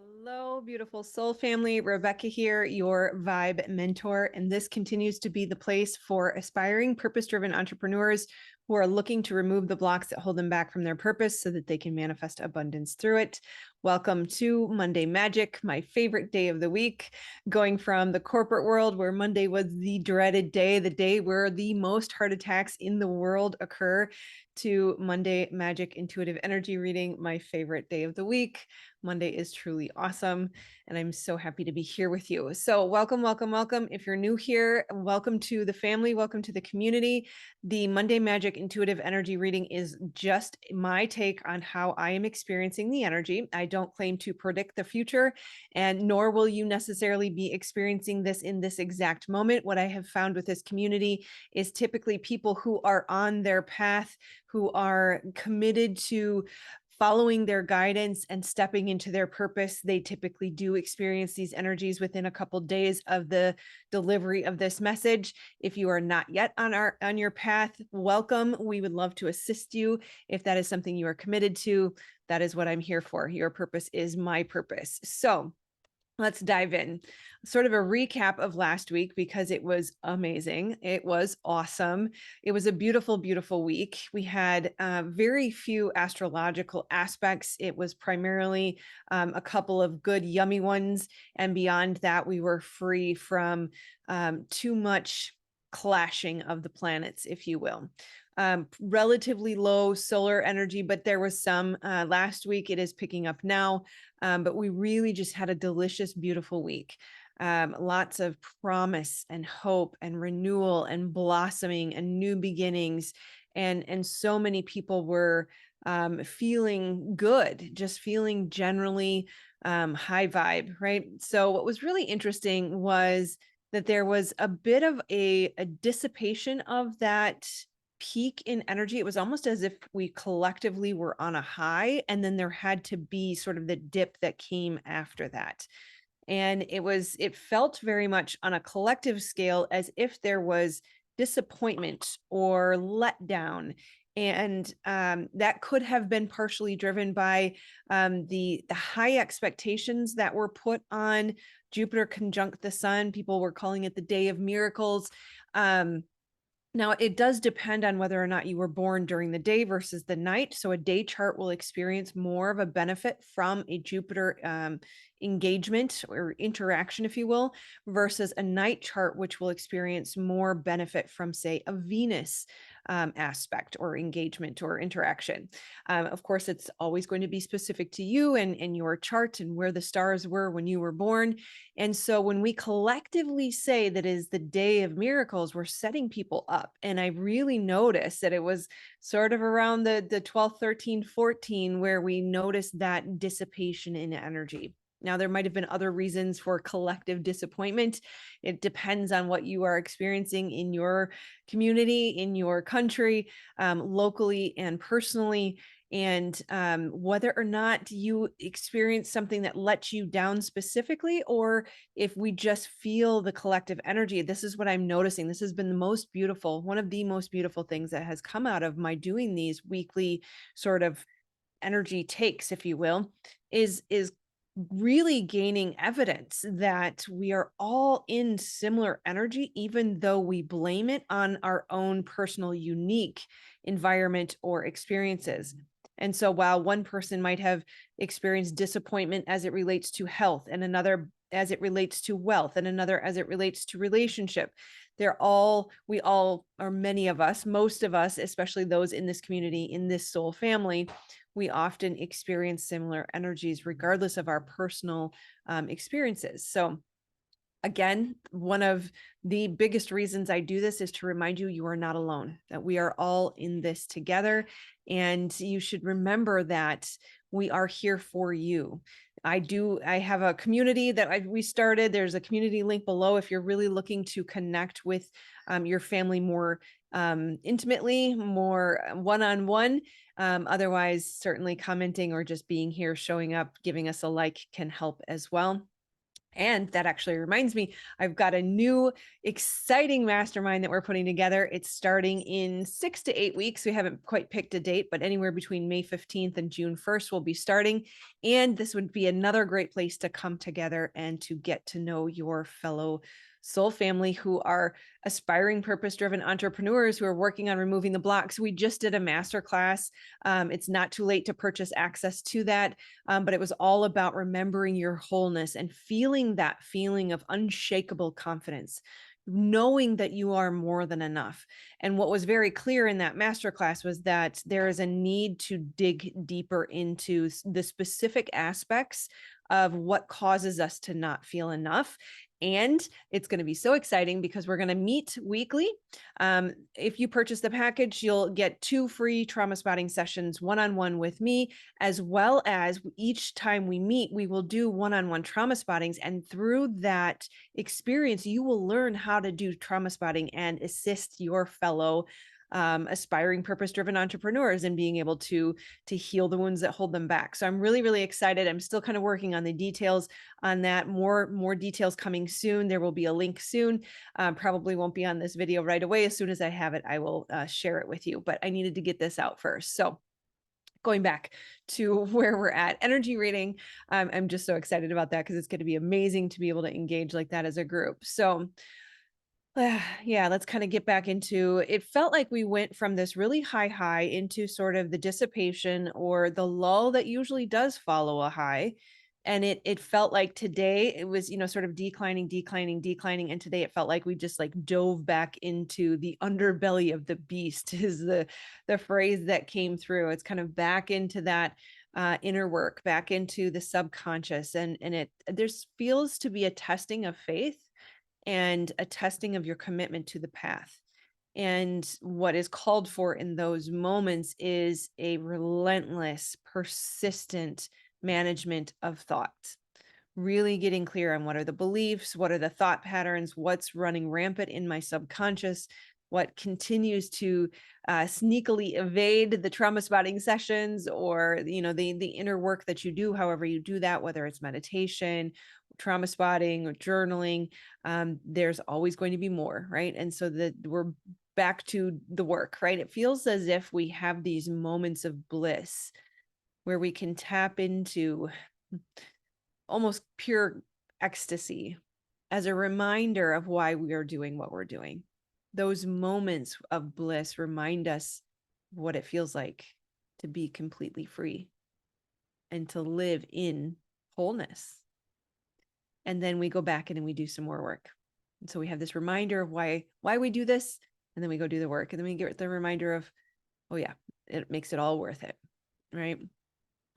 Hello, beautiful soul family. Rebecca here, your vibe mentor. And this continues to be the place for aspiring, purpose driven entrepreneurs who are looking to remove the blocks that hold them back from their purpose so that they can manifest abundance through it. Welcome to Monday Magic, my favorite day of the week. Going from the corporate world where Monday was the dreaded day, the day where the most heart attacks in the world occur, to Monday Magic Intuitive Energy Reading, my favorite day of the week. Monday is truly awesome, and I'm so happy to be here with you. So welcome, welcome, welcome. If you're new here, welcome to the family, welcome to the community. The Monday Magic Intuitive Energy Reading is just my take on how I am experiencing the energy. I don't claim to predict the future, and nor will you necessarily be experiencing this in this exact moment. What I have found with this community is typically people who are on their path, who are committed to following their guidance and stepping into their purpose. They typically do experience these energies within a couple of days of the delivery of this message. If you are not yet on your path, welcome. We would love to assist you if that is something you are committed to. That is what I'm here for. Your purpose is my purpose. So let's dive in. Sort of a recap of last week because it was amazing. It was awesome. It was a beautiful, beautiful week. We had very few astrological aspects. It was primarily a couple of good, yummy ones. And beyond that, we were free from too much clashing of the planets, if you will. Relatively low solar energy, but there was some last week. It is picking up now. But we really just had a delicious, beautiful week. Lots of promise and hope and renewal and blossoming and new beginnings. And so many people were feeling good, just feeling generally high vibe, right? So what was really interesting was that there was a bit of a dissipation of that peak in energy. It was almost as if we collectively were on a high, and then there had to be sort of the dip that came after that. And it felt very much on a collective scale as if there was disappointment or letdown. And that could have been partially driven by the high expectations that were put on Jupiter conjunct the sun. People were calling it the day of miracles. Now, it does depend on whether or not you were born during the day versus the night. So a day chart will experience more of a benefit from a Jupiter engagement or interaction, if you will, versus a night chart, which will experience more benefit from, say, a Venus aspect or engagement or interaction. Of course, it's always going to be specific to you and your chart and where the stars were when you were born. And so when we collectively say that is the day of miracles, we're setting people up. And I really noticed that it was sort of around the 12, 13, 14, where we noticed that dissipation in energy. Now, there might have been other reasons for collective disappointment. It depends on what you are experiencing in your community, in your country, locally and personally, and whether or not you experience something that lets you down specifically, or if we just feel the collective energy. This is what I'm noticing. This has been the most beautiful, one of the most beautiful things that has come out of my doing these weekly sort of energy takes, if you will, is really gaining evidence that we are all in similar energy, even though we blame it on our own personal unique environment or experiences. And so while one person might have experienced disappointment as it relates to health, and another as it relates to wealth, and another as it relates to relationship, we all, or many of us, most of us, especially those in this community, in this soul family, we often experience similar energies regardless of our personal experiences. So again, one of the biggest reasons I do this is to remind you, you are not alone, that we are all in this together. And you should remember that we are here for you. I have a community that we started. There's a community link below if you're really looking to connect with your family more intimately, more one-on-one. Otherwise, certainly commenting or just being here, showing up, giving us a like can help as well. And that actually reminds me, I've got a new exciting mastermind that we're putting together. It's starting in 6 to 8 weeks. We haven't quite picked a date, but anywhere between May 15th and June 1st, we'll be starting. And this would be another great place to come together and to get to know your fellow soul family who are aspiring purpose-driven entrepreneurs who are working on removing the blocks. We just did a masterclass. It's not too late to purchase access to that. But it was all about remembering your wholeness and feeling that feeling of unshakable confidence, knowing that you are more than enough. And what was very clear in that masterclass was that there is a need to dig deeper into the specific aspects of what causes us to not feel enough. And it's going to be so exciting because we're going to meet weekly. If you purchase the package, you'll get 2 free trauma spotting sessions one-on-one with me, as well as each time we meet, we will do one-on-one trauma spottings. And through that experience, you will learn how to do trauma spotting and assist your fellow aspiring purpose-driven entrepreneurs and being able to heal the wounds that hold them back. So I'm really, really excited. I'm still kind of working on the details on that. More details coming soon. There will be a link soon. Probably won't be on this video right away. As soon as I have it, I will share it with you, but I needed to get this out first. So going back to where we're at, energy reading, I'm just so excited about that because it's going to be amazing to be able to engage like that as a group. So yeah, let's kind of get back into, it felt like we went from this really high into sort of the dissipation or the lull that usually does follow a high. And it felt like today it was, sort of declining. And today it felt like we just like dove back into the underbelly of the beast is the phrase that came through. It's kind of back into that inner work, back into the subconscious. And there's feels to be a testing of faith and a testing of your commitment to the path. And what is called for in those moments is a relentless, persistent management of thought. Really getting clear on what are the beliefs, what are the thought patterns, what's running rampant in my subconscious, what continues to sneakily evade the trauma spotting sessions or the inner work that you do, however you do that, whether it's meditation, trauma spotting, or journaling. There's always going to be more, right? And so that we're back to the work, right? It feels as if we have these moments of bliss where we can tap into almost pure ecstasy as a reminder of why we are doing what we're doing. Those moments of bliss remind us what it feels like to be completely free and to live in wholeness. And then we go back in and we do some more work. And so we have this reminder of why we do this, and then we go do the work, and then we get the reminder of, oh yeah, it makes it all worth it, right?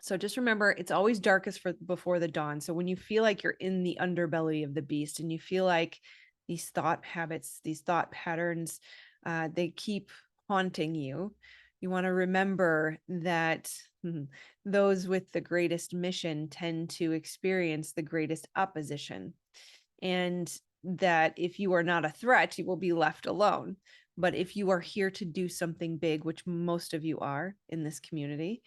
So just remember, it's always darkest before the dawn. So when you feel like you're in the underbelly of the beast and you feel like these thought habits, these thought patterns, they keep haunting you, you want to remember that those with the greatest mission tend to experience the greatest opposition. And that if you are not a threat, you will be left alone. But if you are here to do something big, which most of you are in this community,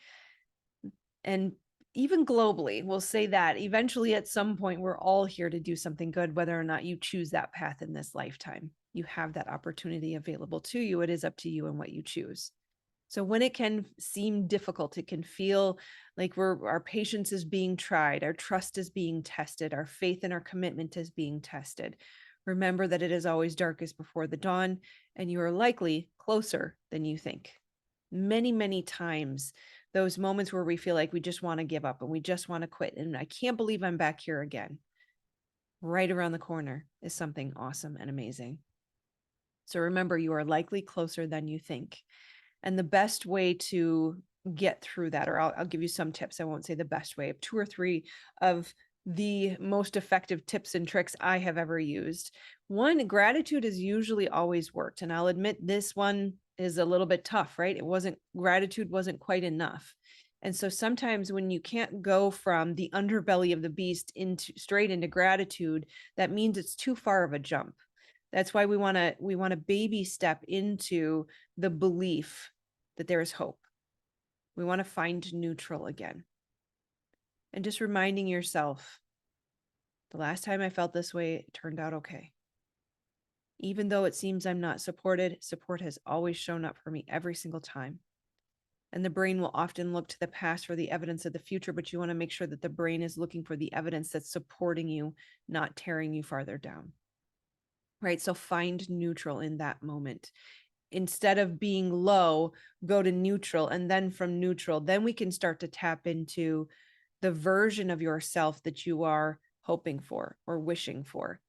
and even globally, we'll say that eventually at some point, we're all here to do something good, whether or not you choose that path in this lifetime. You have that opportunity available to you. It is up to you and what you choose. So when it can seem difficult, it can feel like our patience is being tried, our trust is being tested, our faith and our commitment is being tested. Remember that it is always darkest before the dawn, and you are likely closer than you think. Many, many times, those moments where we feel like we just want to give up and we just want to quit, and I can't believe I'm back here again. Right around the corner is something awesome and amazing. So remember, you are likely closer than you think. And the best way to get through that, or I'll give you some tips. I won't say the best way. 2 or 3 of the most effective tips and tricks I have ever used. One, gratitude has usually always worked. And I'll admit this one is a little bit tough, right? Gratitude wasn't quite enough. And so sometimes when you can't go from the underbelly of the beast straight into gratitude, that means it's too far of a jump. That's why we want to baby step into the belief that there is hope. We want to find neutral again. And just reminding yourself The last time I felt this way, it turned out okay. Even though it seems I'm not supported, support has always shown up for me every single time. And the brain will often look to the past for the evidence of the future, but you want to make sure that the brain is looking for the evidence that's supporting you, not tearing you farther down. Right? So find neutral in that moment. Instead of being low, go to neutral. And then from neutral, then we can start to tap into the version of yourself that you are hoping for or wishing for.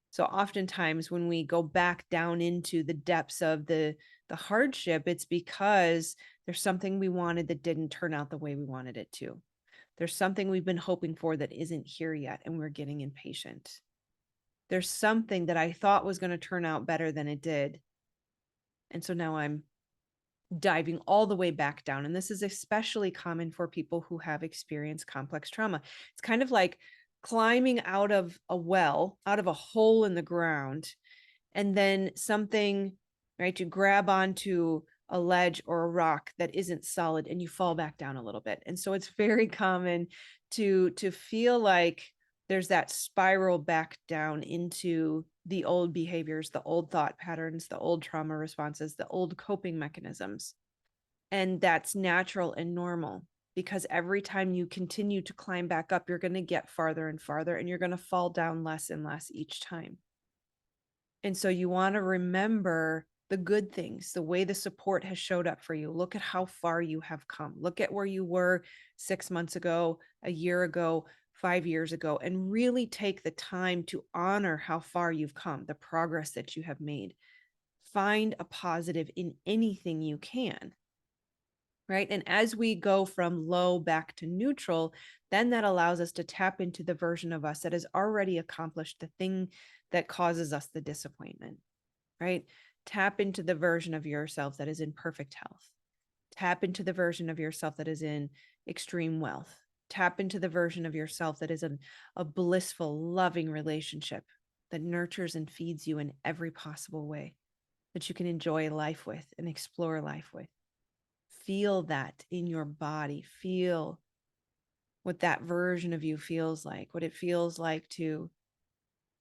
So oftentimes when we go back down into the depths of the hardship, it's because there's something we wanted that didn't turn out the way we wanted it to. There's something we've been hoping for that isn't here yet, and we're getting impatient. There's something that I thought was going to turn out better than it did. And so now I'm diving all the way back down. And this is especially common for people who have experienced complex trauma. It's kind of like climbing out of a well, out of a hole in the ground, and then something, right, you grab onto a ledge or a rock that isn't solid and you fall back down a little bit. And so it's very common to feel like there's that spiral back down into the old behaviors, the old thought patterns, the old trauma responses, the old coping mechanisms. And that's natural and normal, because every time you continue to climb back up, you're going to get farther and farther, and you're going to fall down less and less each time. And so you want to remember the good things, the way the support has showed up for you. Look at how far you have come. Look at where you were 6 months ago, a year ago, 5 years ago, and really take the time to honor how far you've come, the progress that you have made. Find a positive in anything you can. Right. And as we go from low back to neutral, then that allows us to tap into the version of us that has already accomplished the thing that causes us the disappointment. Right. Tap into the version of yourself that is in perfect health. Tap into the version of yourself that is in extreme wealth. Tap into the version of yourself that is in a blissful, loving relationship that nurtures and feeds you in every possible way that you can enjoy life with and explore life with. Feel that in your body. Feel what that version of you feels like, what it feels like to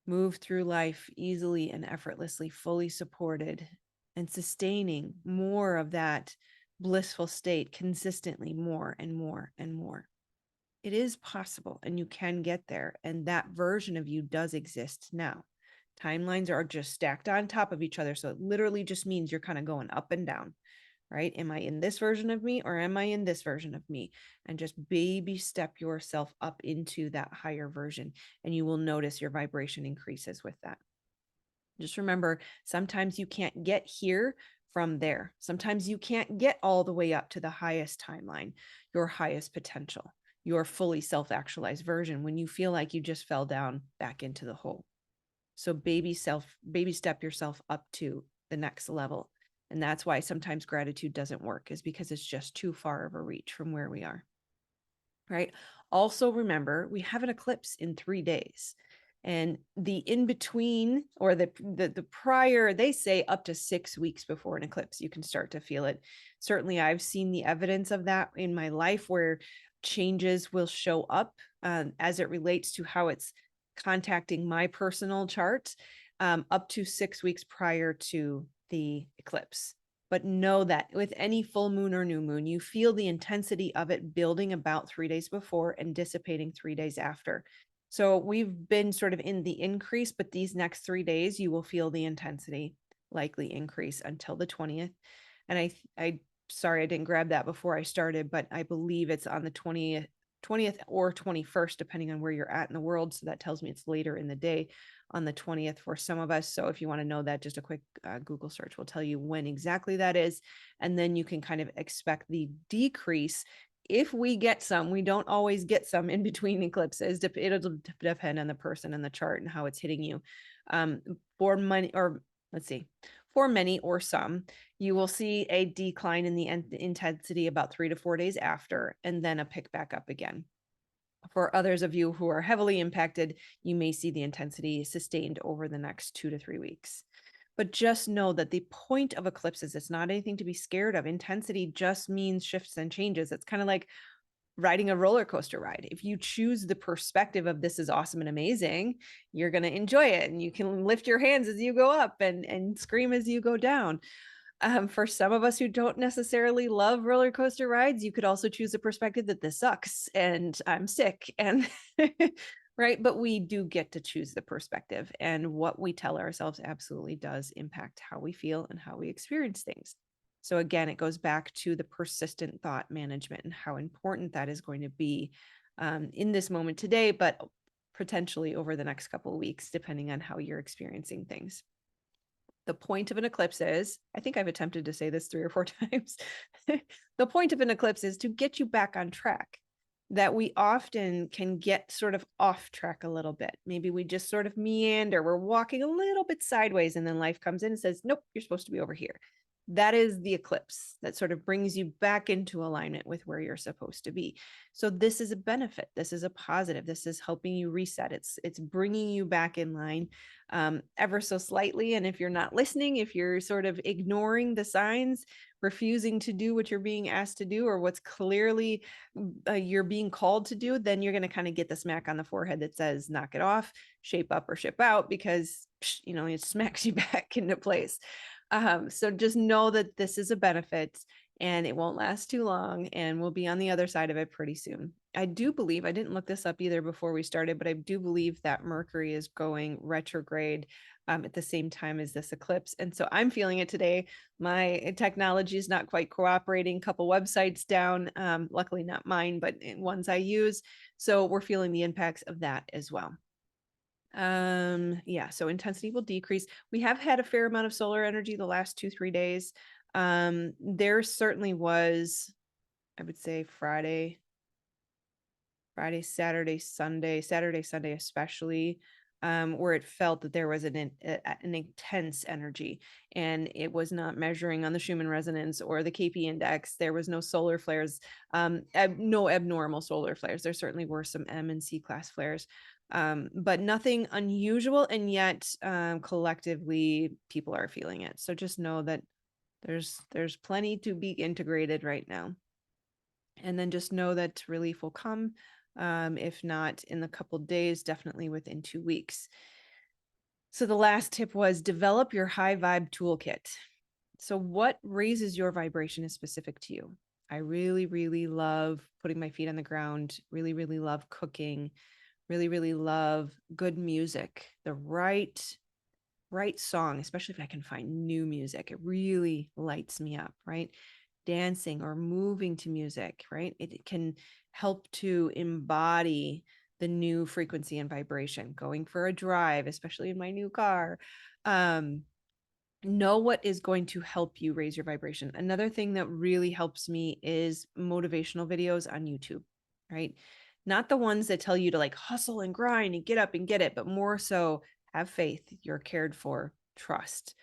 move through life easily and effortlessly, fully supported and sustaining more of that blissful state consistently, more and more and more. It is possible, and you can get there. And that version of you does exist now. Timelines are just stacked on top of each other. So it literally just means you're kind of going up and down. Right? Am I in this version of me, or am I in this version of me? And just baby step yourself up into that higher version, and you will notice your vibration increases with that. Just remember, sometimes you can't get here from there. Sometimes you can't get all the way up to the highest timeline, your highest potential, your fully self-actualized version, when you feel like you just fell down back into the hole. So baby step yourself up to the next level. And that's why sometimes gratitude doesn't work, is because it's just too far of a reach from where we are. Right. Also, remember, we have an eclipse in 3 days. And the in between, or the prior, they say up to 6 weeks before an eclipse, you can start to feel it. Certainly, I've seen the evidence of that in my life, where changes will show up as it relates to how it's contacting my personal chart, up to 6 weeks prior to the eclipse. But know that with any full moon or new moon, you feel the intensity of it building about 3 days before and dissipating 3 days after. So we've been sort of in the increase, but these next 3 days, you will feel the intensity likely increase until the 20th. And I sorry, I didn't grab that before I started, but I believe it's on the 20th or 21st, depending on where you're at in the world. So that tells me it's later in the day on the 20th for some of us. So if you want to know that, just a quick Google search will tell you when exactly that is. And then you can kind of expect the decrease. If we get some, we don't always get some in between eclipses. It'll depend on the person and the chart and how it's hitting you. For money, or let's see, for many or some, you will see a decline in the intensity about 3 to 4 days after, and then a pick back up again. For others of you who are heavily impacted, you may see the intensity sustained over the next 2 to 3 weeks. But just know that the point of eclipses, it's not anything to be scared of. Intensity just means shifts and changes. It's kind of like riding a roller coaster ride. If you choose the perspective of this is awesome and amazing, you're going to enjoy it. And you can lift your hands as you go up and scream as you go down. For some of us who don't necessarily love roller coaster rides, you could also choose a perspective that this sucks and I'm sick and right. But we do get to choose the perspective, and what we tell ourselves absolutely does impact how we feel and how we experience things. So again, it goes back to the persistent thought management and how important that is going to be in this moment today, but potentially over the next couple of weeks, depending on how you're experiencing things. The point of an eclipse is, I think I've attempted to say this 3 or 4 times. The point of an eclipse is to get you back on track. That we often can get sort of off track a little bit. Maybe we just sort of meander, we're walking a little bit sideways, and then life comes in and says, nope, you're supposed to be over here. That is the eclipse that sort of brings you back into alignment with where you're supposed to be. So this is a benefit. This is a positive. This is helping you reset. It's bringing you back in line ever so slightly. And if you're not listening, if you're sort of ignoring the signs, refusing to do what you're being asked to do, or what's clearly you're being called to do, then you're going to kind of get the smack on the forehead that says, knock it off, shape up or ship out, because, it smacks you back into place. So just know that this is a benefit and it won't last too long, and we'll be on the other side of it pretty soon. I do believe, I didn't look this up either before we started, but I do believe that Mercury is going retrograde at the same time as this eclipse. And so I'm feeling it today. My technology is not quite cooperating. Couple websites down, luckily not mine, but ones I use. So we're feeling the impacts of that as well. Yeah, so intensity will decrease. We have had a fair amount of solar energy the last 2-3 days. There certainly was, I would say Friday, Saturday, Sunday especially, where it felt that there was an intense energy, and it was not measuring on the Schumann resonance or the KP index. There was no solar flares, no abnormal solar flares. There certainly were some M and C class flares, but nothing unusual. And yet, collectively, people are feeling it. So just know that there's plenty to be integrated right now. And then just know that relief will come. If not in a couple days, definitely within 2 weeks. So the last tip was develop your high vibe toolkit. So what raises your vibration is specific to you. I really, really love putting my feet on the ground, really, really love cooking, really, really love good music, the right song, especially if I can find new music. It really lights me up, right? Dancing or moving to music, right? It can help to embody the new frequency and vibration. Going for a drive, especially in my new car. Know what is going to help you raise your vibration. Another thing that really helps me is motivational videos on YouTube, right? Not the ones that tell you to like hustle and grind and get up and get it, but more so have faith, you're cared for, trust.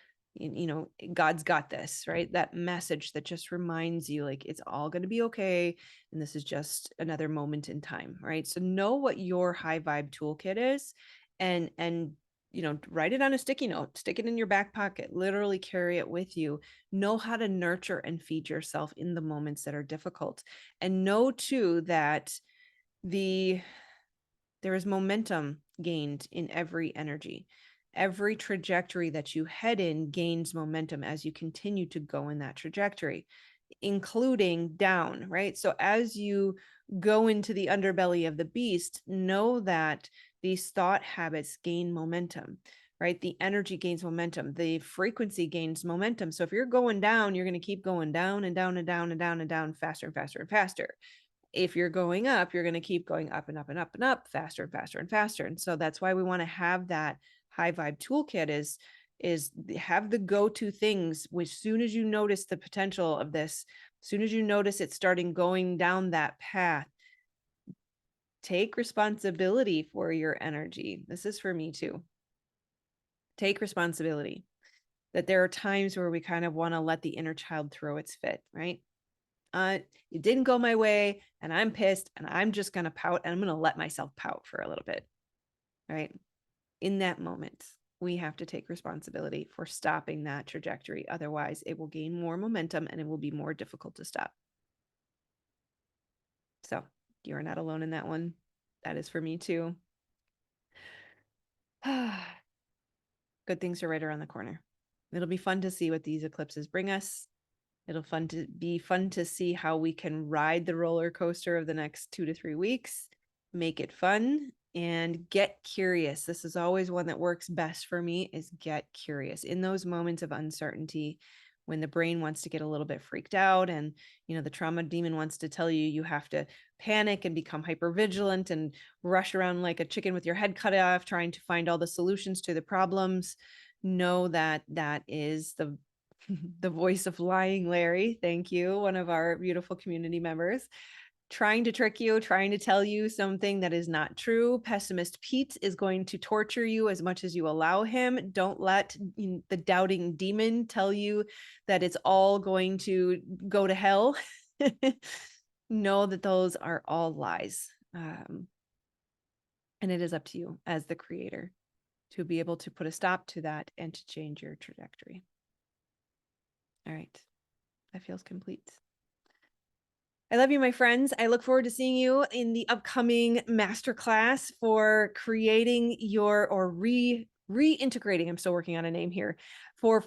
God's got this, right? That message that just reminds you like it's all going to be okay. And this is just another moment in time, right? So know what your high vibe toolkit is, and write it on a sticky note, stick it in your back pocket, literally carry it with you. Know how to nurture and feed yourself in the moments that are difficult. And know too that there is momentum gained in every energy. Every trajectory that you head in gains momentum as you continue to go in that trajectory, including down, right? So as you go into the underbelly of the beast, know that these thought habits gain momentum, right? The energy gains momentum, the frequency gains momentum. So if you're going down, you're going to keep going down and down and down and down and down, faster and faster and faster. If you're going up, you're going to keep going up and up and up and up, faster and faster and faster. And so that's why we want to have that high vibe toolkit is have the go-to things. As soon as you notice the potential of this, as soon as you notice it starting going down that path, take responsibility for your energy. This is for me too. Take responsibility. That there are times where we kind of want to let the inner child throw its fit, right? It didn't go my way and I'm pissed and I'm just going to pout, and I'm going to let myself pout for a little bit, right? In that moment, we have to take responsibility for stopping that trajectory. Otherwise, it will gain more momentum and it will be more difficult to stop. So You're not alone in that one. That is for me too. Good things are right around the corner. It'll be fun to see what these eclipses bring us. It'll be fun to see how we can ride the roller coaster of the next 2 to 3 weeks, make it fun, and get curious. This is always one that works best for me, is get curious in those moments of uncertainty, when the brain wants to get a little bit freaked out and the trauma demon wants to tell you you have to panic and become hyper vigilant and rush around like a chicken with your head cut off trying to find all the solutions to the problems. Know that that is the voice of lying Larry. Thank you, one of our beautiful community members, trying to trick you, trying to tell you something that is not true. Pessimist Pete is going to torture you as much as you allow him. Don't let the doubting demon tell you that it's all going to go to hell. Know that those are all lies. And it is up to you as the creator to be able to put a stop to that and to change your trajectory. All right. That feels complete. I love you, my friends. I look forward to seeing you in the upcoming masterclass for creating your or reintegrating. I'm still working on a name here for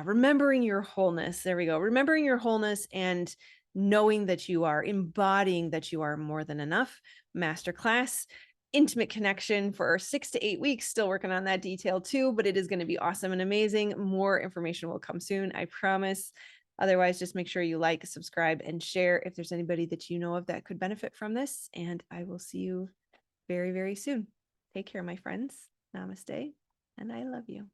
remembering your wholeness. There we go. Remembering your wholeness and knowing that you are, embodying that you are more than enough. Masterclass. Intimate connection for 6 to 8 weeks. Still working on that detail too, but it is going to be awesome and amazing. More information will come soon, I promise. Otherwise, just make sure you like, subscribe, and share if there's anybody that you know of that could benefit from this. And I will see you very, very soon. Take care, my friends. Namaste, and I love you.